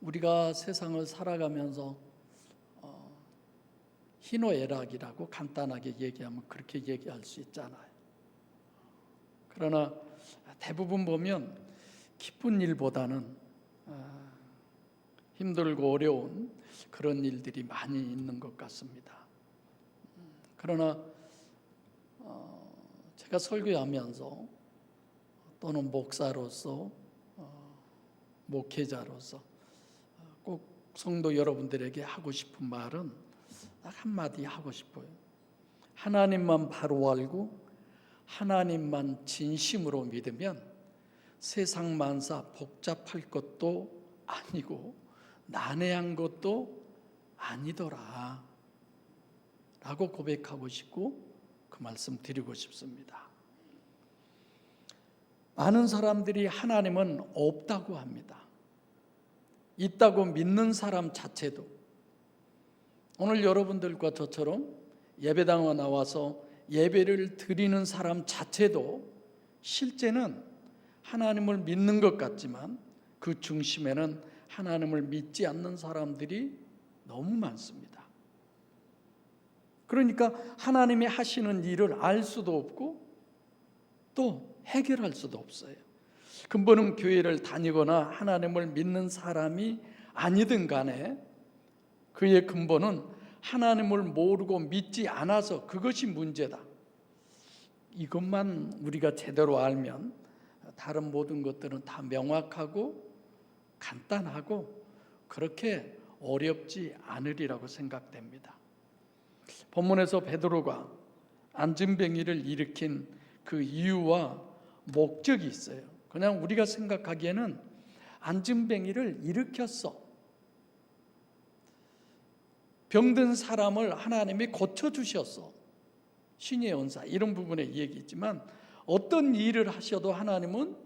우리가 세상을 살아가면서 희노애락이라고 간단하게 얘기하면 그렇게 얘기할 수 있잖아요. 그러나 대부분 보면 기쁜 일보다는 힘들고 어려운 그런 일들이 많이 있는 것 같습니다. 그러나 제가 설교하면서 또는 목사로서 목회자로서 꼭 성도 여러분들에게 하고 싶은 말은 딱 한마디 하고 싶어요. 하나님만 바로 알고 하나님만 진심으로 믿으면 세상 만사 복잡할 것도 아니고 난해한 것도 아니더라 라고 고백하고 싶고 그 말씀 드리고 싶습니다. 많은 사람들이 하나님은 없다고 합니다. 있다고 믿는 사람 자체도, 오늘 여러분들과 저처럼 예배당에 나와서 예배를 드리는 사람 자체도 실제는 하나님을 믿는 것 같지만 그 중심에는 하나님을 믿지 않는 사람들이 너무 많습니다. 그러니까 하나님이 하시는 일을 알 수도 없고 또 해결할 수도 없어요. 근본은 교회를 다니거나 하나님을 믿는 사람이 아니든 간에 그의 근본은 하나님을 모르고 믿지 않아서 그것이 문제다. 이것만 우리가 제대로 알면 다른 모든 것들은 다 명확하고 간단하고 그렇게 어렵지 않으리라고 생각됩니다. 본문에서 베드로가 안진뱅이를 일으킨 그 이유와 목적이 있어요. 그냥 우리가 생각하기에는 안진뱅이를 일으켰어. 병든 사람을 하나님이 고쳐주셨어. 신의 은사 이런 부분에 얘기했지만 어떤 일을 하셔도 하나님은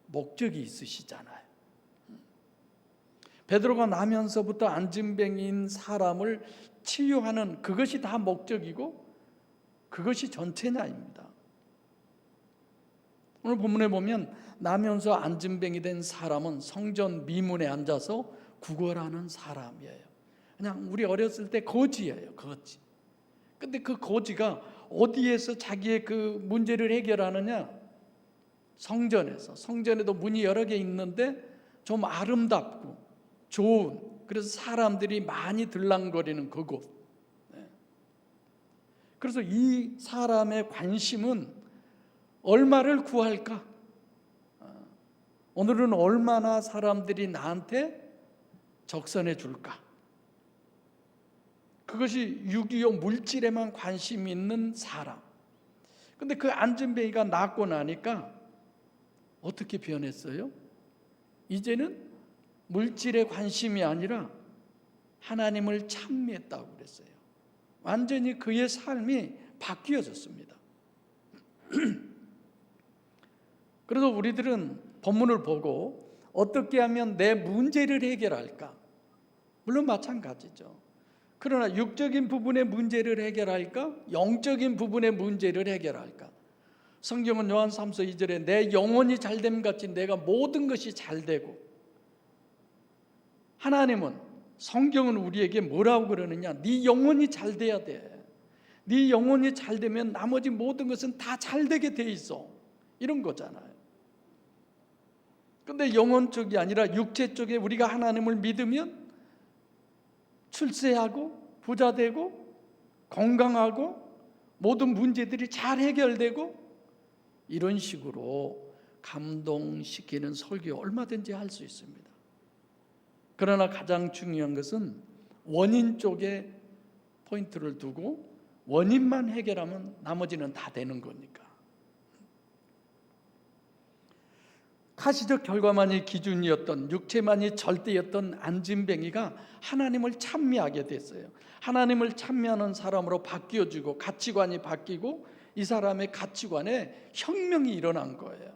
목적이 있으시잖아요. 베드로가 나면서부터 안진뱅이인 사람을 치유하는 그것이 다 목적이고 그것이 전체냐입니다. 오늘 본문에 보면 나면서 안진뱅이 된 사람은 성전 미문에 앉아서 구걸하는 사람이에요. 그냥 우리 어렸을 때 거지예요. 거지. 근데 그 거지가 어디에서 자기의 그 문제를 해결하느냐? 성전에서. 성전에도 문이 여러 개 있는데 좀 아름답고 좋은, 그래서 사람들이 많이 들락거리는 그곳. 그래서 이 사람의 관심은 얼마를 구할까? 오늘은 얼마나 사람들이 나한테 적선해 줄까? 그것이 6.25 물질에만 관심이 있는 사람. 근데 그 안진뱅이가 낫고 나니까 어떻게 변했어요? 이제는 물질에 관심이 아니라 하나님을 찬미했다고 그랬어요. 완전히 그의 삶이 바뀌어졌습니다. 그래서 우리들은 본문을 보고 어떻게 하면 내 문제를 해결할까? 물론 마찬가지죠. 그러나 육적인 부분의 문제를 해결할까? 영적인 부분의 문제를 해결할까? 성경은 요한 3서 2절에 내 영혼이 잘됨 같이 내가 모든 것이 잘되고, 하나님은, 성경은 우리에게 뭐라고 그러느냐? 네 영혼이 잘돼야 돼. 네 영혼이 잘되면 나머지 모든 것은 다 잘되게 돼 있어. 이런 거잖아요. 근데 영혼 쪽이 아니라 육체 쪽에 우리가 하나님을 믿으면 출세하고 부자되고 건강하고 모든 문제들이 잘 해결되고 이런 식으로 감동시키는 설교 얼마든지 할 수 있습니다. 그러나 가장 중요한 것은 원인 쪽에 포인트를 두고 원인만 해결하면 나머지는 다 되는 거니까. 가시적 결과만이 기준이었던, 육체만이 절대였던 안진뱅이가 하나님을 찬미하게 됐어요. 하나님을 찬미하는 사람으로 바뀌어지고 가치관이 바뀌고 이 사람의 가치관에 혁명이 일어난 거예요.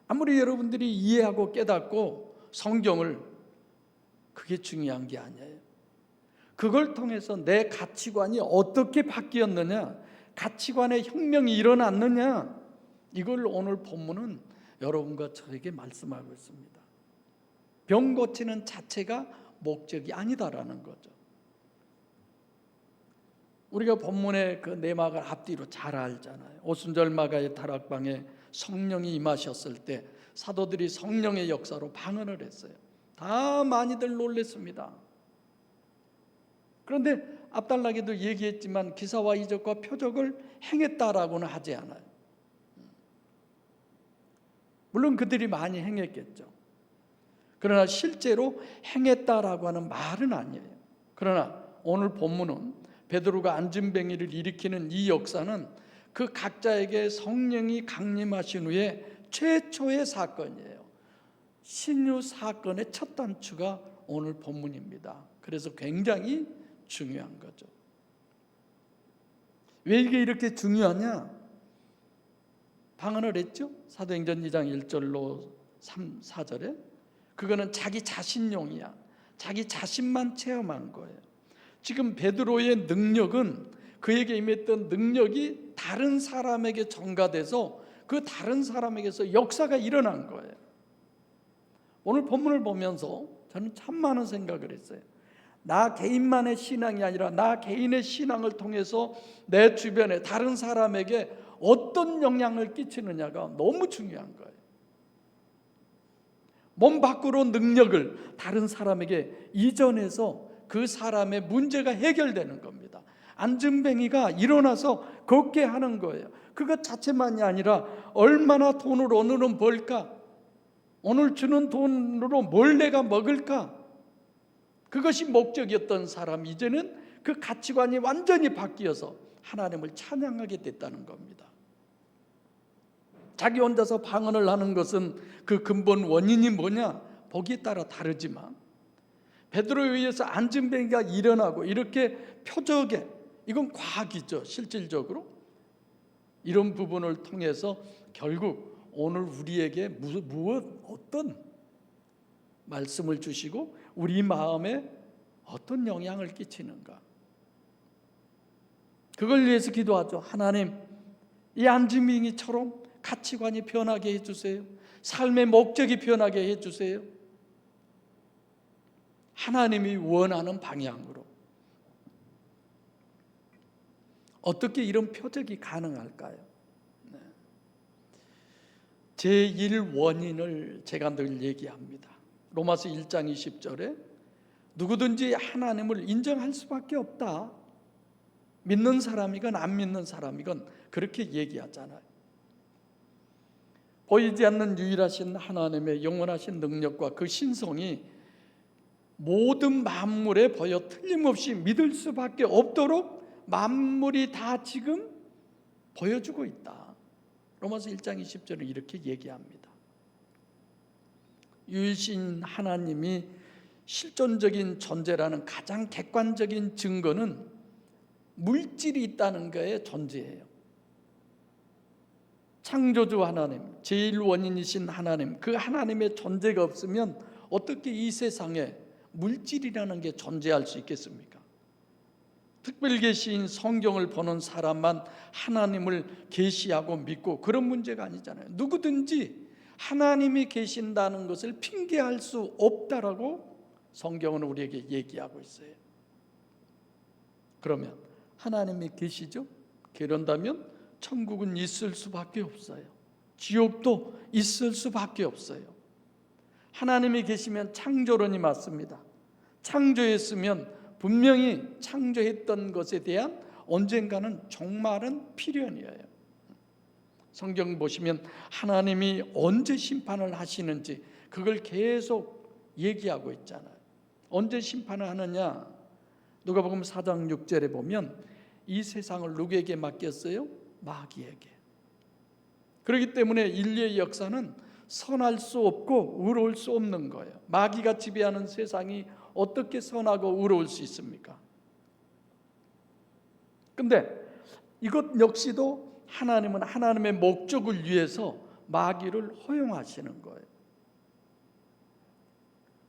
아무리 여러분들이 이해하고 깨닫고 성경을, 그게 중요한 게 아니에요. 그걸 통해서 내 가치관이 어떻게 바뀌었느냐, 가치관의 혁명이 일어났느냐, 이걸 오늘 본문은 여러분과 저에게 말씀하고 있습니다. 병 고치는 자체가 목적이 아니다라는 거죠. 우리가 본문의 그 내막을 앞뒤로 잘 알잖아요. 오순절 마가의 다락방에 성령이 임하셨을 때 사도들이 성령의 역사로 방언을 했어요. 다 많이들 놀랐습니다. 그런데 앞달락에도 얘기했지만 기사와 이적과 표적을 행했다라고는 하지 않아요. 물론 그들이 많이 행했겠죠. 그러나 실제로 행했다라고 하는 말은 아니에요. 그러나 오늘 본문은 베드로가 안진뱅이를 일으키는 이 역사는 그 각자에게 성령이 강림하신 후에 최초의 사건이에요. 신유 사건의 첫 단추가 오늘 본문입니다. 그래서 굉장히 중요한 거죠. 왜 이게 이렇게 중요하냐? 방언을 했죠. 사도행전 2장 1절로 3, 4절에 그거는 자기 자신용이야. 자기 자신만 체험한 거예요. 지금 베드로의 능력은 그에게 임했던 능력이 다른 사람에게 전가돼서 그 다른 사람에게서 역사가 일어난 거예요. 오늘 본문을 보면서 저는 참 많은 생각을 했어요. 나 개인만의 신앙이 아니라 나 개인의 신앙을 통해서 내 주변에 다른 사람에게 어떤 영향을 끼치느냐가 너무 중요한 거예요. 몸 밖으로 능력을 다른 사람에게 이전해서 그 사람의 문제가 해결되는 겁니다. 안진뱅이가 일어나서 걷게 하는 거예요. 그것 자체만이 아니라 얼마나 돈을 오늘은 벌까? 오늘 주는 돈으로 뭘 내가 먹을까? 그것이 목적이었던 사람 이제는 그 가치관이 완전히 바뀌어서 하나님을 찬양하게 됐다는 겁니다. 자기 혼자서 방언을 하는 것은 그 근본 원인이 뭐냐? 보기에 따라 다르지만 베드로에 의해서 안진뱅이가 일어나고 이렇게 표적에 이건 과학이죠. 실질적으로 이런 부분을 통해서 결국 오늘 우리에게 어떤 말씀을 주시고 우리 마음에 어떤 영향을 끼치는가, 그걸 위해서 기도하죠. 하나님, 이 안진뱅이처럼 가치관이 변하게 해주세요. 삶의 목적이 변하게 해주세요. 하나님이 원하는 방향으로. 어떻게 이런 표적이 가능할까요? 제1원인을 제가 늘 얘기합니다. 로마서 1장 20절에 누구든지 하나님을 인정할 수밖에 없다. 믿는 사람이건 안 믿는 사람이건 그렇게 얘기하잖아요. 보이지 않는 유일하신 하나님의 영원하신 능력과 그 신성이 모든 만물에 보여 틀림없이 믿을 수밖에 없도록 만물이 다 지금 보여주고 있다. 로마서 1장 20절은 이렇게 얘기합니다. 유일신 하나님이 실존적인 존재라는 가장 객관적인 증거는 물질이 있다는 거에 존재해요. 창조주 하나님, 제1원인이신 하나님, 그 하나님의 존재가 없으면 어떻게 이 세상에 물질이라는 게 존재할 수 있겠습니까? 특별 계시인 성경을 보는 사람만 하나님을 계시하고 믿고 그런 문제가 아니잖아요. 누구든지 하나님이 계신다는 것을 핑계할 수 없다라고 성경은 우리에게 얘기하고 있어요. 그러면 하나님이 계시죠? 그런다면 천국은 있을 수밖에 없어요. 지옥도 있을 수밖에 없어요. 하나님이 계시면 창조론이 맞습니다. 창조했으면 분명히 창조했던 것에 대한 언젠가는 종말은 필연이에요. 성경 보시면 하나님이 언제 심판을 하시는지 그걸 계속 얘기하고 있잖아요. 언제 심판을 하느냐? 누가복음 4장 6절에 보면 이 세상을 누구에게 맡겼어요? 마귀에게. 그렇기 때문에 인류의 역사는 선할 수 없고 의로울 수 없는 거예요. 마귀가 지배하는 세상이 어떻게 선하고 의로울 수 있습니까? 근데 이것 역시도 하나님은 하나님의 목적을 위해서 마귀를 허용하시는 거예요.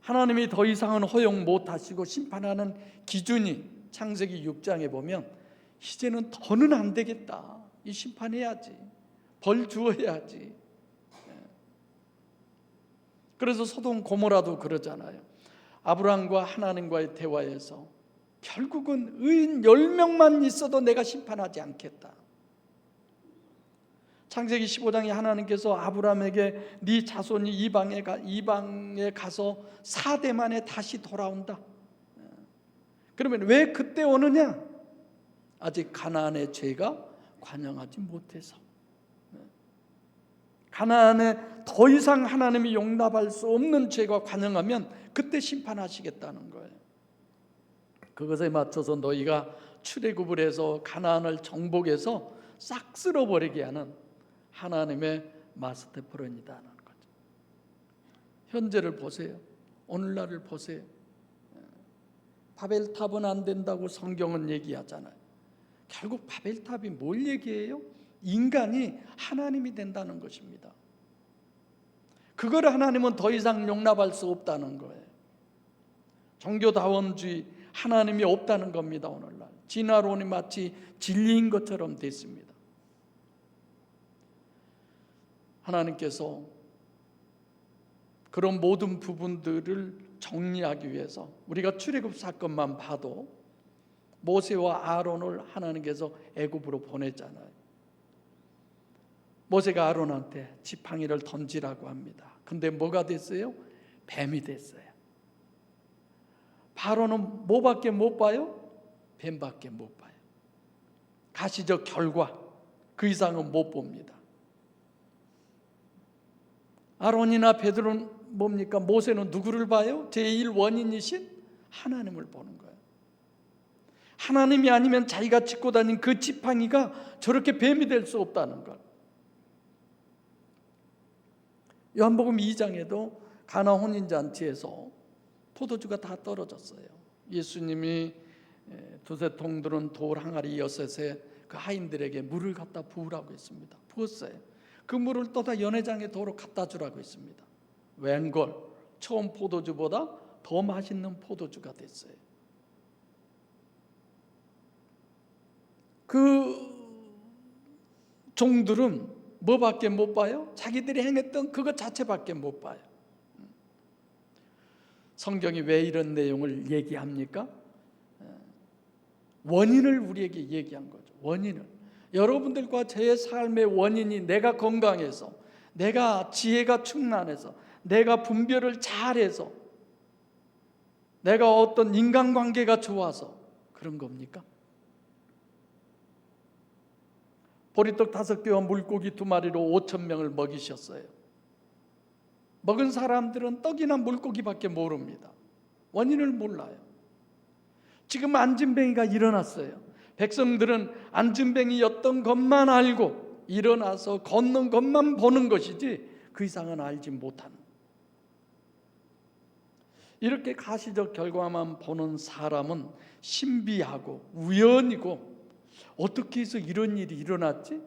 하나님이 더 이상은 허용 못하시고 심판하는 기준이 창세기 6장에 보면 이제는 더는 안 되겠다. 이 심판해야지. 벌 주어야지. 그래서 소돔 고모라도 그러잖아요. 아브라함과 하나님과의 대화에서 결국은 의인 10명만 있어도 내가 심판하지 않겠다. 창세기 15장에 하나님께서 아브라함에게 네 자손이 이방에 가서 4대 만에 다시 돌아온다. 그러면 왜 그때 오느냐? 아직 가나안의 죄가 관영하지 못해서. 가나안에 더 이상 하나님이 용납할 수 없는 죄가 관영하면 그때 심판하시겠다는 거예요. 그것에 맞춰서 너희가 출애굽을 해서 가나안을 정복해서 싹 쓸어버리게 하는 하나님의 마스터 플랜이다는 거죠. 현재를 보세요. 오늘날을 보세요. 바벨탑은 안 된다고 성경은 얘기하잖아요. 결국 바벨탑이 뭘 얘기해요? 인간이 하나님이 된다는 것입니다. 그걸 하나님은 더 이상 용납할 수 없다는 거예요. 종교다원주의, 하나님이 없다는 겁니다. 오늘날 진화론이 마치 진리인 것처럼 됐습니다. 하나님께서 그런 모든 부분들을 정리하기 위해서 우리가 출애굽 사건만 봐도 모세와 아론을 하나님께서 애굽으로 보냈잖아요. 모세가 아론한테 지팡이를 던지라고 합니다. 근데 뭐가 됐어요? 뱀이 됐어요. 바로는 뭐밖에 못 봐요? 뱀밖에 못 봐요. 가시적 결과, 그 이상은 못 봅니다. 아론이나 베드로는 뭡니까? 모세는 누구를 봐요? 제1 원인이신 하나님을 보는 거예요. 하나님이 아니면 자기가 짚고 다닌 그 지팡이가 저렇게 뱀이 될 수 없다는 것. 요한복음 2장에도 가나 혼인잔치에서 포도주가 다 떨어졌어요. 예수님이 두세 통 들은 돌 항아리 6에 그 하인들에게 물을 갖다 부으라고 했습니다. 부었어요. 그 물을 떠다 연회장에 도로 갖다 주라고 했습니다. 웬걸 처음 포도주보다 더 맛있는 포도주가 됐어요. 그 종들은 뭐밖에 못 봐요? 자기들이 행했던 그것 자체밖에 못 봐요. 성경이 왜 이런 내용을 얘기합니까? 원인을 우리에게 얘기한 거죠. 원인을. 여러분들과 제 삶의 원인이 내가 건강해서, 내가 지혜가 충만해서, 내가 분별을 잘해서, 내가 어떤 인간관계가 좋아서 그런 겁니까? 보리떡 5개와 물고기 2마리로 5,000명을 먹이셨어요. 먹은 사람들은 떡이나 물고기밖에 모릅니다. 원인을 몰라요. 지금 안진뱅이가 일어났어요. 백성들은 안진뱅이였던 것만 알고 일어나서 걷는 것만 보는 것이지 그 이상은 알지 못하는. 이렇게 가시적 결과만 보는 사람은 신비하고 우연이고 어떻게 해서 이런 일이 일어났지?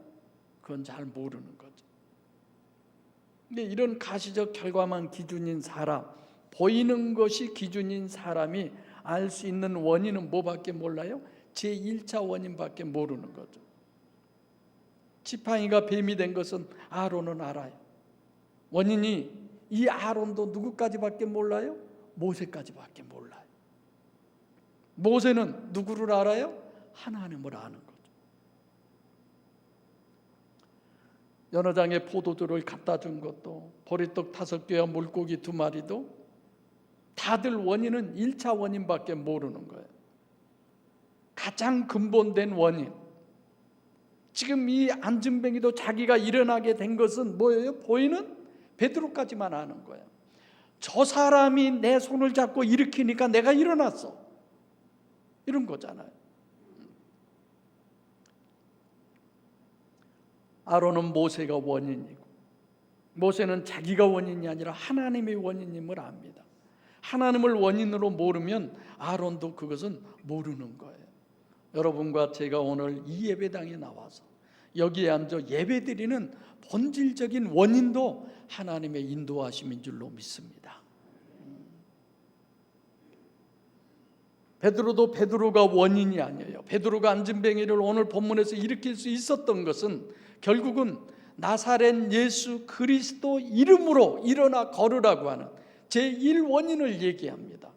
그건 잘 모르는 거죠. 근데 이런 가시적 결과만 기준인 사람, 보이는 것이 기준인 사람이 알 수 있는 원인은 뭐밖에 몰라요? 제1차 원인밖에 모르는 거죠. 지팡이가 뱀이 된 것은 아론은 알아요. 원인이 이 아론도 누구까지밖에 몰라요? 모세까지밖에 몰라요. 모세는 누구를 알아요? 하나님을 아는 거죠. 연회장에 포도주를 갖다 준 것도, 보리떡 5개와 물고기 2마리도 다들 원인은 1차 원인밖에 모르는 거예요. 가장 근본된 원인. 지금 이 안진뱅이도 자기가 일어나게 된 것은 뭐예요? 보이는 베드로까지만 아는 거예요. 저 사람이 내 손을 잡고 일으키니까 내가 일어났어. 이런 거잖아요. 아론은 모세가 원인이고, 모세는 자기가 원인이 아니라 하나님의 원인임을 압니다. 하나님을 원인으로 모르면 아론도 그것은 모르는 거예요. 여러분과 제가 오늘 이 예배당에 나와서 여기에 앉아 예배드리는 본질적인 원인도 하나님의 인도하심인 줄로 믿습니다. 베드로가 원인이 아니에요. 베드로가 안진뱅이를 오늘 본문에서 일으킬 수 있었던 것은 결국은 나사렛 예수 그리스도 이름으로 일어나 걸으라고 하는 제1원인을 얘기합니다.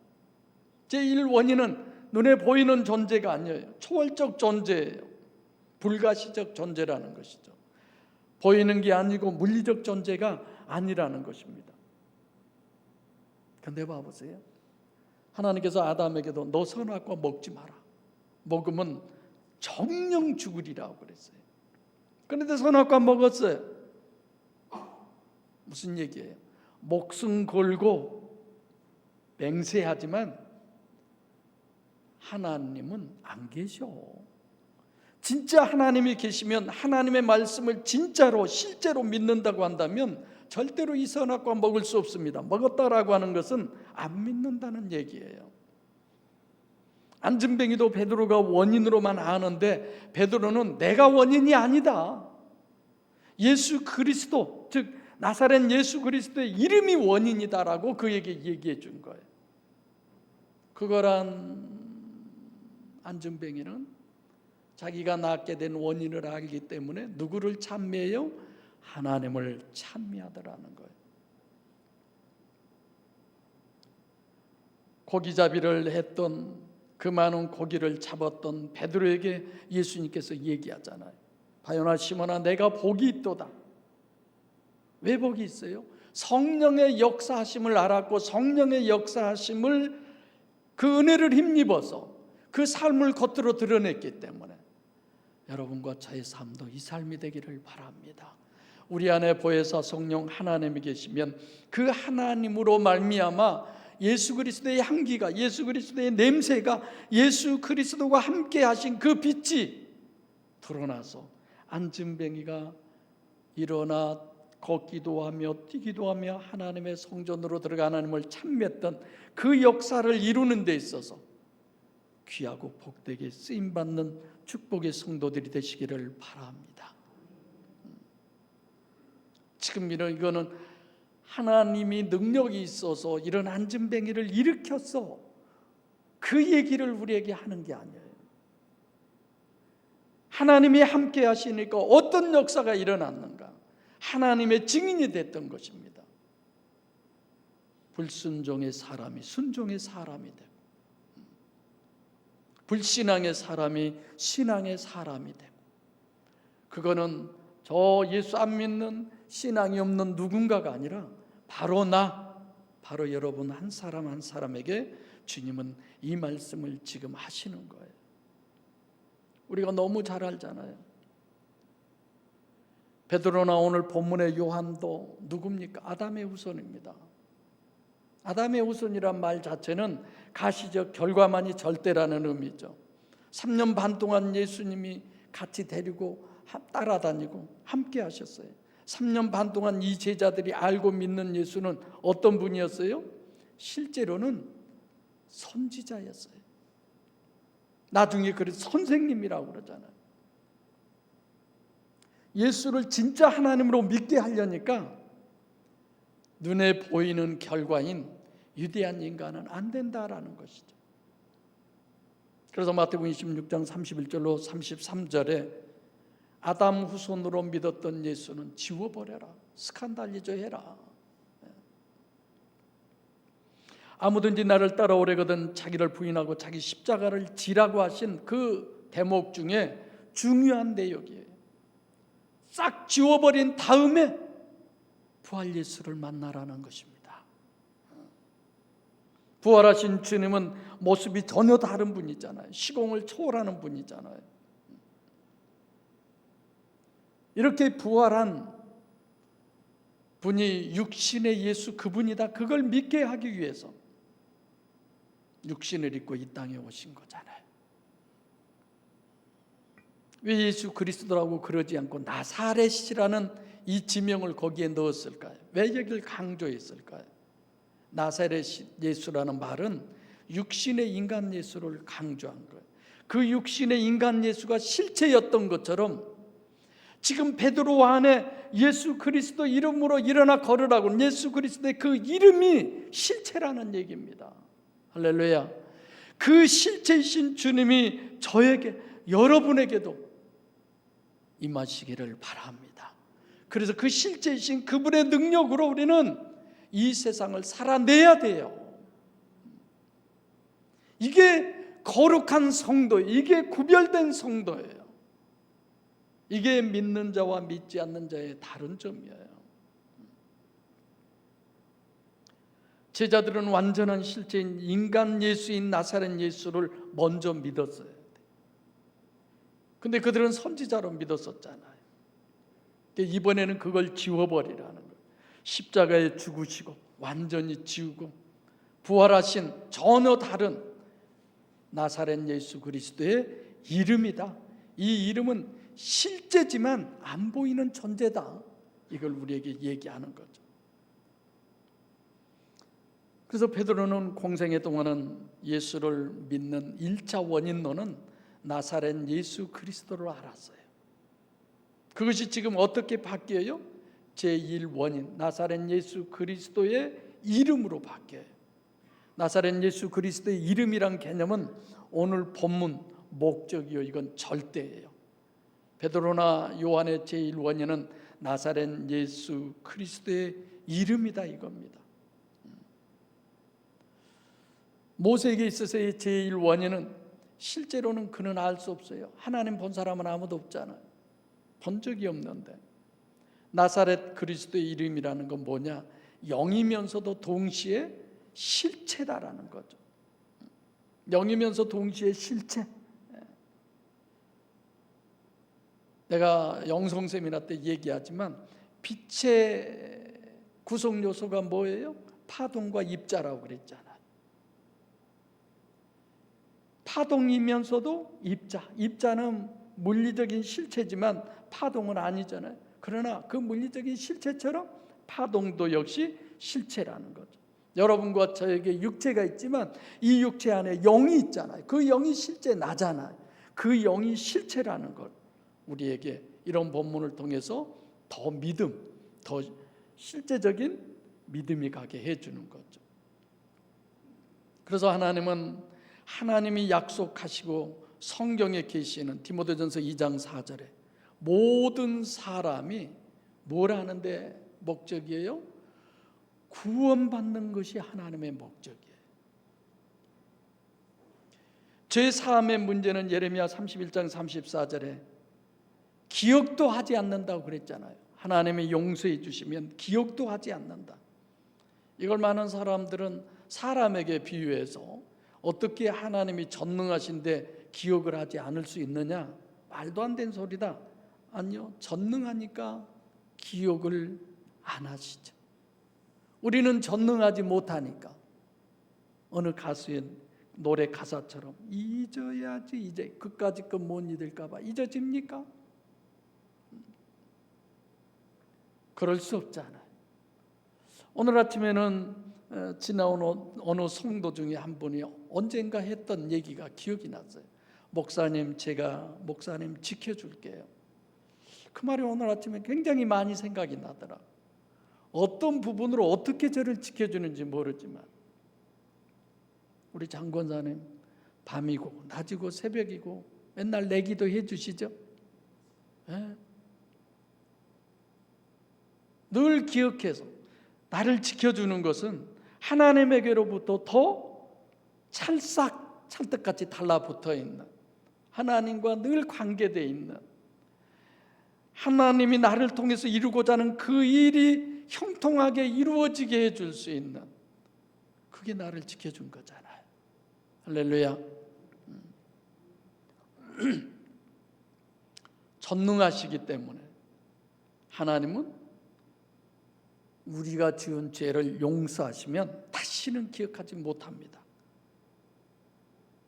제1원인은 눈에 보이는 존재가 아니에요. 초월적 존재예요. 불가시적 존재라는 것이죠. 보이는 게 아니고 물리적 존재가 아니라는 것입니다. 근데 봐보세요. 하나님께서 아담에게도 너 선악과 먹지 마라. 먹으면 정령 죽으리라고 그랬어요. 그런데 선악과 먹었어요. 무슨 얘기예요? 목숨 걸고 맹세하지만 하나님은 안 계셔. 진짜 하나님이 계시면 하나님의 말씀을 진짜로 실제로 믿는다고 한다면 절대로 이 선악과 먹을 수 없습니다. 먹었다라고 하는 것은 안 믿는다는 얘기예요. 안진뱅이도 베드로가 원인으로만 아는데 베드로는 내가 원인이 아니다. 예수 그리스도, 즉 나사렛 예수 그리스도의 이름이 원인이다라고 그에게 얘기해 준 거예요. 그거란 안진뱅이는 자기가 낳게 된 원인을 알기 때문에 누구를 찬미해요? 하나님을 찬미하더라는 거예요. 고기잡이를 했던 그 많은 고기를 잡았던 베드로에게 예수님께서 얘기하잖아요. 바요나 시몬아 내가 복이 있도다. 왜 복이 있어요? 성령의 역사하심을 알았고 성령의 역사하심을 그 은혜를 힘입어서 그 삶을 겉으로 드러냈기 때문에 여러분과 저의 삶도 이 삶이 되기를 바랍니다. 우리 안에 보혜사 성령 하나님이 계시면 그 하나님으로 말미암아 예수 그리스도의 향기가, 예수 그리스도의 냄새가, 예수 그리스도가 함께 하신 그 빛이 드러나서 안진뱅이가 일어나 걷기도 하며 뛰기도 하며 하나님의 성전으로 들어가 하나님을 찬미했던 그 역사를 이루는 데 있어서 귀하고 복되게 쓰임받는 축복의 성도들이 되시기를 바랍니다. 지금 이거는 하나님이 능력이 있어서 이런 안진뱅이를 일으켰어, 그 얘기를 우리에게 하는 게 아니에요. 하나님이 함께 하시니까 어떤 역사가 일어났는가, 하나님의 증인이 됐던 것입니다. 불순종의 사람이 순종의 사람이 되고, 불신앙의 사람이 신앙의 사람이 되고, 그거는 저 예수 안 믿는 신앙이 없는 누군가가 아니라 바로 바로 여러분 한 사람 한 사람에게 주님은 이 말씀을 지금 하시는 거예요. 우리가 너무 잘 알잖아요. 베드로나 오늘 본문의 요한도 누굽니까? 아담의 후손입니다. 아담의 후손이란 말 자체는 가시적 결과만이 절대라는 의미죠. 3년 반 동안 예수님이 같이 데리고 따라다니고 함께 하셨어요. 3년 반 동안 이 제자들이 알고 믿는 예수는 어떤 분이었어요? 실제로는 선지자였어요. 나중에 그래서 선생님이라고 그러잖아요. 예수를 진짜 하나님으로 믿게 하려니까 눈에 보이는 결과인 유대한 인간은 안 된다라는 것이죠. 그래서 마태복음 26장 31절로 33절에 아담 후손으로 믿었던 예수는 지워버려라, 스칸달리저 해라. 아무든지 나를 따라오려거든 자기를 부인하고 자기 십자가를 지라고 하신 그 대목 중에 중요한 내용이에요. 싹 지워버린 다음에 부활 예수를 만나라는 것입니다. 부활하신 주님은 모습이 전혀 다른 분이잖아요. 시공을 초월하는 분이잖아요. 이렇게 부활한 분이 육신의 예수 그분이다, 그걸 믿게 하기 위해서 육신을 입고 이 땅에 오신 거잖아요. 왜 예수 그리스도라고 그러지 않고 나사렛이라는 이 지명을 거기에 넣었을까요? 왜 여기를 강조했을까요? 나사렛 예수라는 말은 육신의 인간 예수를 강조한 거예요. 그 육신의 인간 예수가 실체였던 것처럼 지금 베드로 안에 예수 그리스도 이름으로 일어나 걸으라고, 예수 그리스도의 그 이름이 실체라는 얘기입니다. 할렐루야. 그 실체이신 주님이 저에게, 여러분에게도 임하시기를 바랍니다. 그래서 그 실제이신 그분의 능력으로 우리는 이 세상을 살아내야 돼요. 이게 거룩한 성도, 이게 구별된 성도예요. 이게 믿는 자와 믿지 않는 자의 다른 점이에요. 제자들은 완전한 실제인 인간 예수인 나사렛 예수를 먼저 믿었어요. 근데 그들은 선지자로 믿었었잖아요. 이번에는 그걸 지워버리라는 거예요. 십자가에 죽으시고 완전히 지우고 부활하신 전혀 다른 나사렛 예수 그리스도의 이름이다. 이 이름은 실제지만 안 보이는 존재다. 이걸 우리에게 얘기하는 거죠. 그래서 베드로는 공생애 동안은 예수를 믿는 1차 원인론은 나사렛 예수 그리스도를 알았어요. 그것이 지금 어떻게 바뀌어요? 제1원인 나사렛 예수 그리스도의 이름으로 바뀌어요. 나사렛 예수 그리스도의 이름이란 개념은 오늘 본문 목적이요, 이건 절대예요. 베드로나 요한의 제1원인은 나사렛 예수 그리스도의 이름이다 이겁니다. 모세에게 있어서의 제1원인은 실제로는 그는 알 수 없어요. 하나님 본 사람은 아무도 없잖아요. 본 적이 없는데 나사렛 그리스도의 이름이라는 건 뭐냐? 영이면서도 동시에 실체다라는 거죠. 영이면서 동시에 실체. 내가 영성 세미나 때 얘기하지만 빛의 구성 요소가 뭐예요? 파동과 입자라고 그랬잖아요. 파동이면서도 입자는 물리적인 실체지만 파동은 아니잖아요. 그러나 그 물리적인 실체처럼 파동도 역시 실체라는 거죠. 여러분과 저에게 육체가 있지만 이 육체 안에 영이 있잖아요. 그 영이 실제 나잖아요. 그 영이 실체라는 걸 우리에게 이런 본문을 통해서 더 믿음, 더 실제적인 믿음이 가게 해주는 거죠. 그래서 하나님은 하나님이 약속하시고 성경에 계시는 디모데전서 2장 4절에 모든 사람이 뭘 하는데 목적이에요? 구원받는 것이 하나님의 목적이에요. 죄 사함의 문제는 예레미야 31장 34절에 기억도 하지 않는다고 그랬잖아요. 하나님이 용서해 주시면 기억도 하지 않는다. 이걸 많은 사람들은 사람에게 비유해서 어떻게 하나님이 전능하신데 기억을 하지 않을 수 있느냐? 말도 안 되는 소리다. 아니요, 전능하니까 기억을 안 하시죠. 우리는 전능하지 못하니까 어느 가수의 노래 가사처럼 잊어야지, 이제 그까짓 건 못 잊을까 봐 잊어집니까? 그럴 수 없잖아요. 오늘 아침에는 지나온 어느 성도 중에 한 분이 언젠가 했던 얘기가 기억이 났어요. 목사님, 제가 목사님 지켜줄게요. 그 말이 오늘 아침에 굉장히 많이 생각이 나더라. 어떤 부분으로 어떻게 저를 지켜주는지 모르지만 우리 장권사님 밤이고 낮이고 새벽이고 맨날 내기도 해주시죠. 네? 늘 기억해서 나를 지켜주는 것은 하나님에게로부터 더 찰떡같이 달라붙어 있는, 하나님과 늘 관계되어 있는, 하나님이 나를 통해서 이루고자 하는 그 일이 형통하게 이루어지게 해줄 수 있는, 그게 나를 지켜준 거잖아요. 할렐루야. 전능하시기 때문에 하나님은 우리가 지은 죄를 용서하시면 다시는 기억하지 못합니다.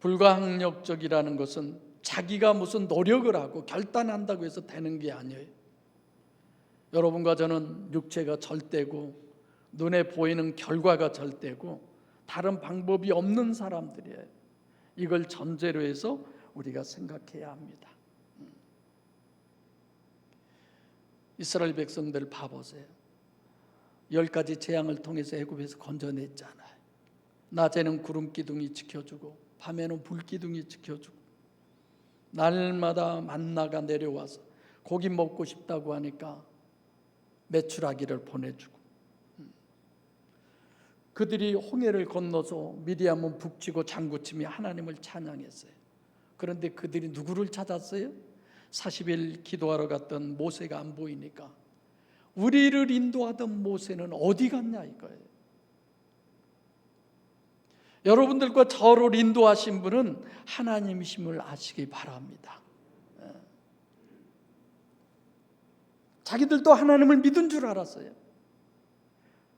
불가항력적이라는 것은 자기가 무슨 노력을 하고 결단한다고 해서 되는 게 아니에요. 여러분과 저는 육체가 절대고 눈에 보이는 결과가 절대고 다른 방법이 없는 사람들이에요. 이걸 전제로 해서 우리가 생각해야 합니다. 이스라엘 백성들 봐보세요. 10가지 재앙을 통해서 애굽에서 건져냈잖아요. 낮에는 구름 기둥이 지켜주고 밤에는 불 기둥이 지켜주고 날마다 만나가 내려와서 고기 먹고 싶다고 하니까 메추라기를 보내주고, 그들이 홍해를 건너서 미디안문 북치고 장구치며 하나님을 찬양했어요. 그런데 그들이 누구를 찾았어요? 40일 기도하러 갔던 모세가 안 보이니까 우리를 인도하던 모세는 어디 갔냐 이거예요. 여러분들과 저를 인도하신 분은 하나님이심을 아시기 바랍니다. 자기들도 하나님을 믿은 줄 알았어요.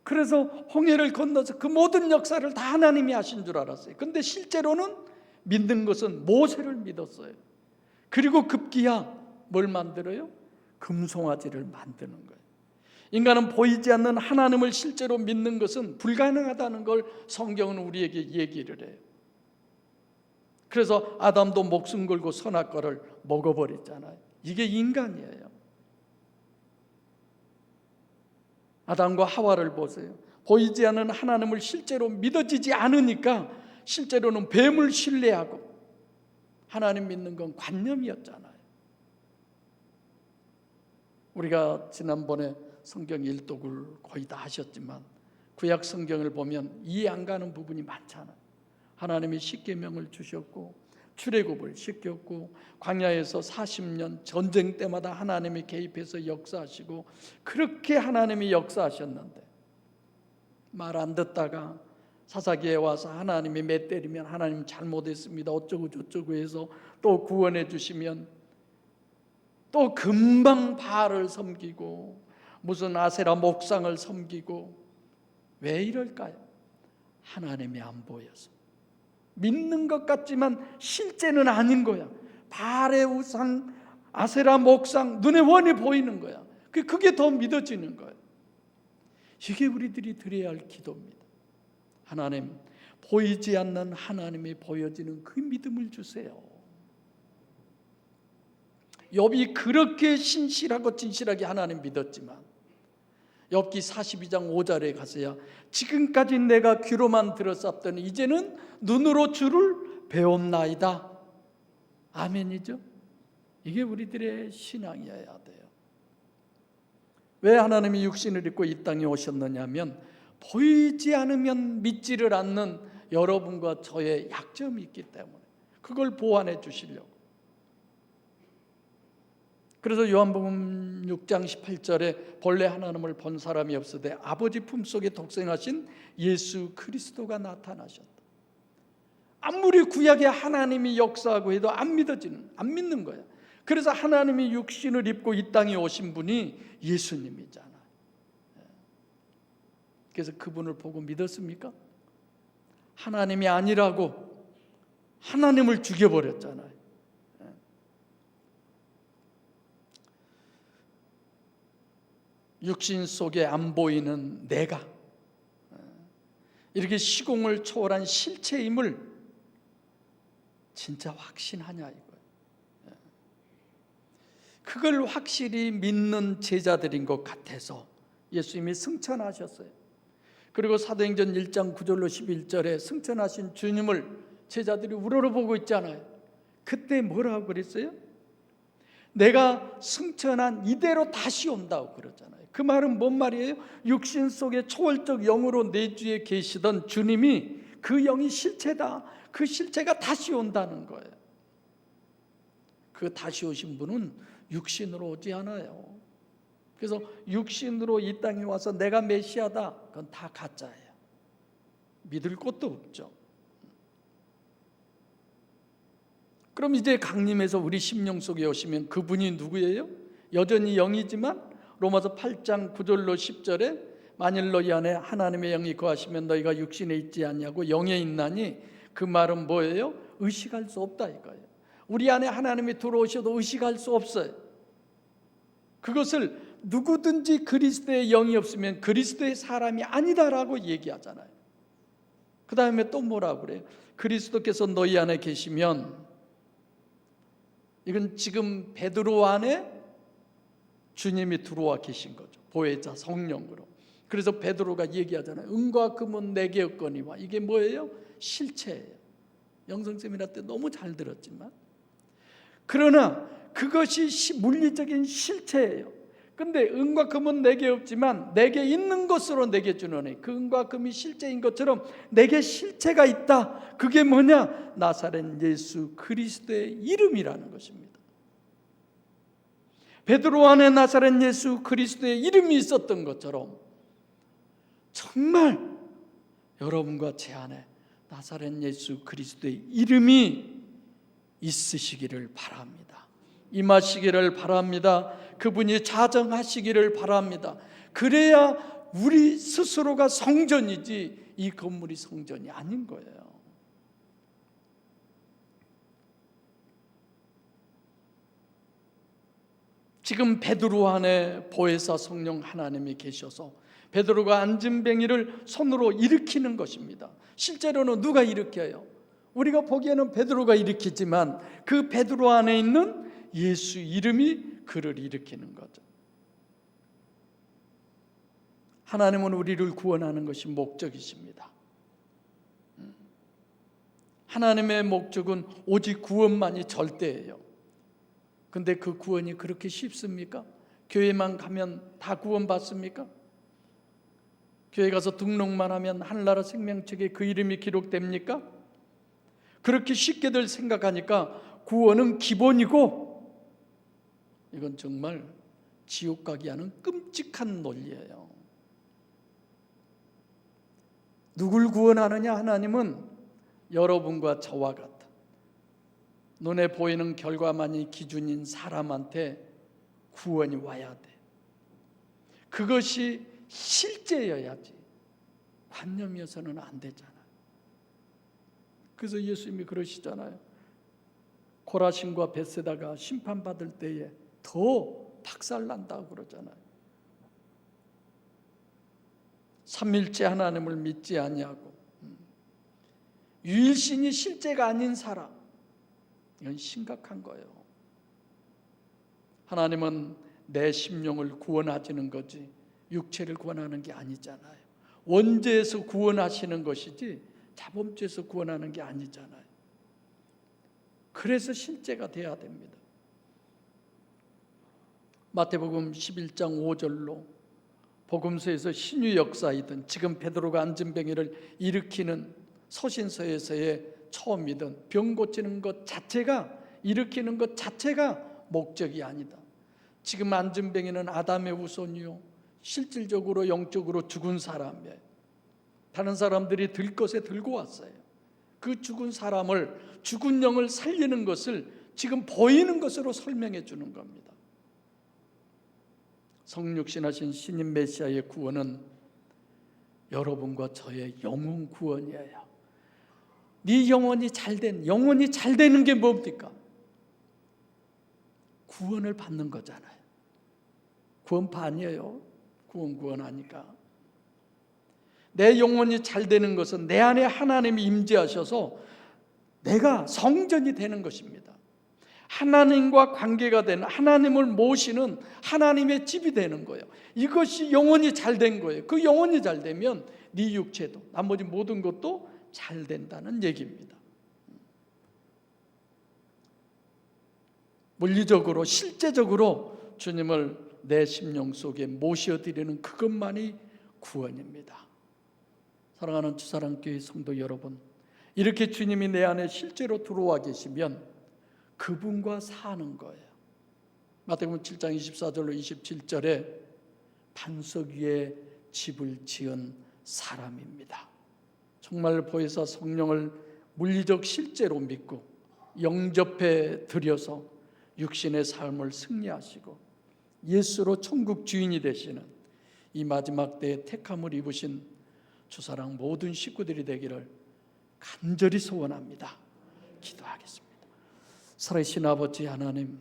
그래서 홍해를 건너서 그 모든 역사를 다 하나님이 하신 줄 알았어요. 그런데 실제로는 믿는 것은 모세를 믿었어요. 그리고 급기야 뭘 만들어요? 금송아지를 만드는 거예요. 인간은 보이지 않는 하나님을 실제로 믿는 것은 불가능하다는 걸 성경은 우리에게 얘기를 해요. 그래서 아담도 목숨 걸고 선악과를 먹어버렸잖아요. 이게 인간이에요. 아담과 하와를 보세요. 보이지 않는 하나님을 실제로 믿어지지 않으니까 실제로는 뱀을 신뢰하고, 하나님 믿는 건 관념이었잖아요. 우리가 지난번에 성경 일독을 거의 다 하셨지만 구약 성경을 보면 이해 안 가는 부분이 많잖아요. 하나님이 십계명을 주셨고 출애굽을 시켰고 광야에서 40년 전쟁 때마다 하나님이 개입해서 역사하시고, 그렇게 하나님이 역사하셨는데 말 안 듣다가 사사기에 와서 하나님이 매 때리면 하나님 잘못했습니다 어쩌고 저쩌고 해서 또 구원해 주시면 또 금방 바알을 섬기고 무슨 아세라 목상을 섬기고, 왜 이럴까요? 하나님이 안 보여서. 믿는 것 같지만 실제는 아닌 거야. 바알의 우상, 아세라 목상 눈에 훤히 보이는 거야. 그게 더 믿어지는 거야. 이게 우리들이 드려야 할 기도입니다. 하나님, 보이지 않는 하나님이 보여지는 그 믿음을 주세요. 욥이 그렇게 신실하고 진실하게 하나님 믿었지만 욥기 42장 5절에 가서야 지금까지 내가 귀로만 들었었더니 이제는 눈으로 주를 배웠나이다. 아멘이죠? 이게 우리들의 신앙이어야 돼요. 왜 하나님이 육신을 입고 이 땅에 오셨느냐면 보이지 않으면 믿지를 않는 여러분과 저의 약점이 있기 때문에 그걸 보완해 주시려고. 그래서 요한복음 6장 18절에 본래 하나님을 본 사람이 없으되 아버지 품속에 독생하신 예수 그리스도가 나타나셨다. 아무리 구약에 하나님이 역사하고 해도 안 믿는 거야. 그래서 하나님이 육신을 입고 이 땅에 오신 분이 예수님이잖아. 그래서 그분을 보고 믿었습니까? 하나님이 아니라고 하나님을 죽여버렸잖아요. 육신 속에 안 보이는 내가 이렇게 시공을 초월한 실체임을 진짜 확신하냐 이거예요. 그걸 확실히 믿는 제자들인 것 같아서 예수님이 승천하셨어요. 그리고 사도행전 1장 9절로 11절에 승천하신 주님을 제자들이 우러러보고 있잖아요. 그때 뭐라고 그랬어요? 내가 승천한 이대로 다시 온다고 그러잖아요. 그 말은 뭔 말이에요? 육신 속에 초월적 영으로 내주에 계시던 주님이 그 영이 실체다. 그 실체가 다시 온다는 거예요. 그 다시 오신 분은 육신으로 오지 않아요. 그래서 육신으로 이 땅에 와서 내가 메시아다, 그건 다 가짜예요. 믿을 것도 없죠. 그럼 이제 강림해서 우리 심령 속에 오시면 그분이 누구예요? 여전히 영이지만 로마서 8장 9절로 10절에 만일 너희 안에 하나님의 영이 거하시면 너희가 육신에 있지 않냐고 영에 있나니, 그 말은 뭐예요? 의식할 수 없다 이거예요. 우리 안에 하나님이 들어오셔도 의식할 수 없어요. 그것을 누구든지 그리스도의 영이 없으면 그리스도의 사람이 아니다라고 얘기하잖아요. 그 다음에 또 뭐라고 그래요? 그리스도께서 너희 안에 계시면, 이건 지금 베드로 안에 주님이 들어와 계신 거죠. 보혜자 성령으로. 그래서 베드로가 얘기하잖아요. 은과 금은 내게 없거니와. 이게 뭐예요? 실체예요. 영성 세미나 때 너무 잘 들었지만, 그러나 그것이 물리적인 실체예요. 근데 은과 금은 내게 없지만 내게 있는 것으로 내게 주노니 그 은과 금이 실제인 것처럼 내게 실체가 있다. 그게 뭐냐? 나사렛 예수 그리스도의 이름이라는 것입니다. 베드로 안에 나사렛 예수 그리스도의 이름이 있었던 것처럼 정말 여러분과 제 안에 나사렛 예수 그리스도의 이름이 있으시기를 바랍니다. 임하시기를 바랍니다. 그분이 자정하시기를 바랍니다. 그래야 우리 스스로가 성전이지 이 건물이 성전이 아닌 거예요. 지금 베드로 안에 보혜사 성령 하나님이 계셔서 베드로가 안진뱅이를 손으로 일으키는 것입니다. 실제로는 누가 일으켜요? 우리가 보기에는 베드로가 일으키지만 그 베드로 안에 있는 예수 이름이 그를 일으키는 거죠. 하나님은 우리를 구원하는 것이 목적이십니다. 하나님의 목적은 오직 구원만이 절대예요. 근데 그 구원이 그렇게 쉽습니까? 교회만 가면 다 구원받습니까? 교회 가서 등록만 하면 하늘나라 생명책에 그 이름이 기록됩니까? 그렇게 쉽게들 생각하니까 구원은 기본이고 이건 정말 지옥 가게 하는 끔찍한 논리예요. 누굴 구원하느냐? 하나님은 여러분과 저와 같은 눈에 보이는 결과만이 기준인 사람한테 구원이 와야 돼. 그것이 실제여야지 관념이어서는 안 되잖아. 그래서 예수님이 그러시잖아요. 고라신과 벳세다가 심판받을 때에 더 박살난다고 그러잖아요. 삼일째 하나님을 믿지 아니하고 유일신이 실제가 아닌 사람, 이건 심각한 거예요. 하나님은 내 심령을 구원하시는 거지 육체를 구원하는 게 아니잖아요. 원죄에서 구원하시는 것이지 자범죄에서 구원하는 게 아니잖아요. 그래서 실제가 돼야 됩니다. 마태복음 11장 5절로 복음서에서 신유 역사이든 지금 베드로가 안진뱅이를 일으키는 서신서에서의 처음이든 병 고치는 것 자체가 일으키는 것 자체가 목적이 아니다. 지금 안진뱅이는 아담의 후손이요 실질적으로 영적으로 죽은 사람이에요. 다른 사람들이 들 것에 들고 왔어요. 그 죽은 사람을 죽은 영을 살리는 것을 지금 보이는 것으로 설명해 주는 겁니다. 성육신하신 신인 메시아의 구원은 여러분과 저의 영혼 구원이에요. 네 영혼이 영혼이 잘 되는 게 뭡니까? 구원을 받는 거잖아요. 구원파 아니에요. 구원하니까. 내 영혼이 잘 되는 것은 내 안에 하나님이 임재하셔서 내가 성전이 되는 것입니다. 하나님과 관계가 되는, 하나님을 모시는 하나님의 집이 되는 거예요. 이것이 영혼이 잘 된 거예요. 그 영혼이 잘 되면 네 육체도 나머지 모든 것도 잘 된다는 얘기입니다. 물리적으로 실제적으로 주님을 내 심령 속에 모셔드리는 그것만이 구원입니다. 사랑하는 주사랑교회 성도 여러분, 이렇게 주님이 내 안에 실제로 들어와 계시면 그분과 사는 거예요. 마태복음 7장 24절로 27절에 반석 위에 집을 지은 사람입니다. 정말 보혜사 성령을 물리적 실제로 믿고 영접해 드려서 육신의 삶을 승리하시고 예수로 천국 주인이 되시는 이 마지막 때에 택함을 입으신 주사랑 모든 식구들이 되기를 간절히 소원합니다. 기도하겠습니다. 살아계신 아버지 하나님,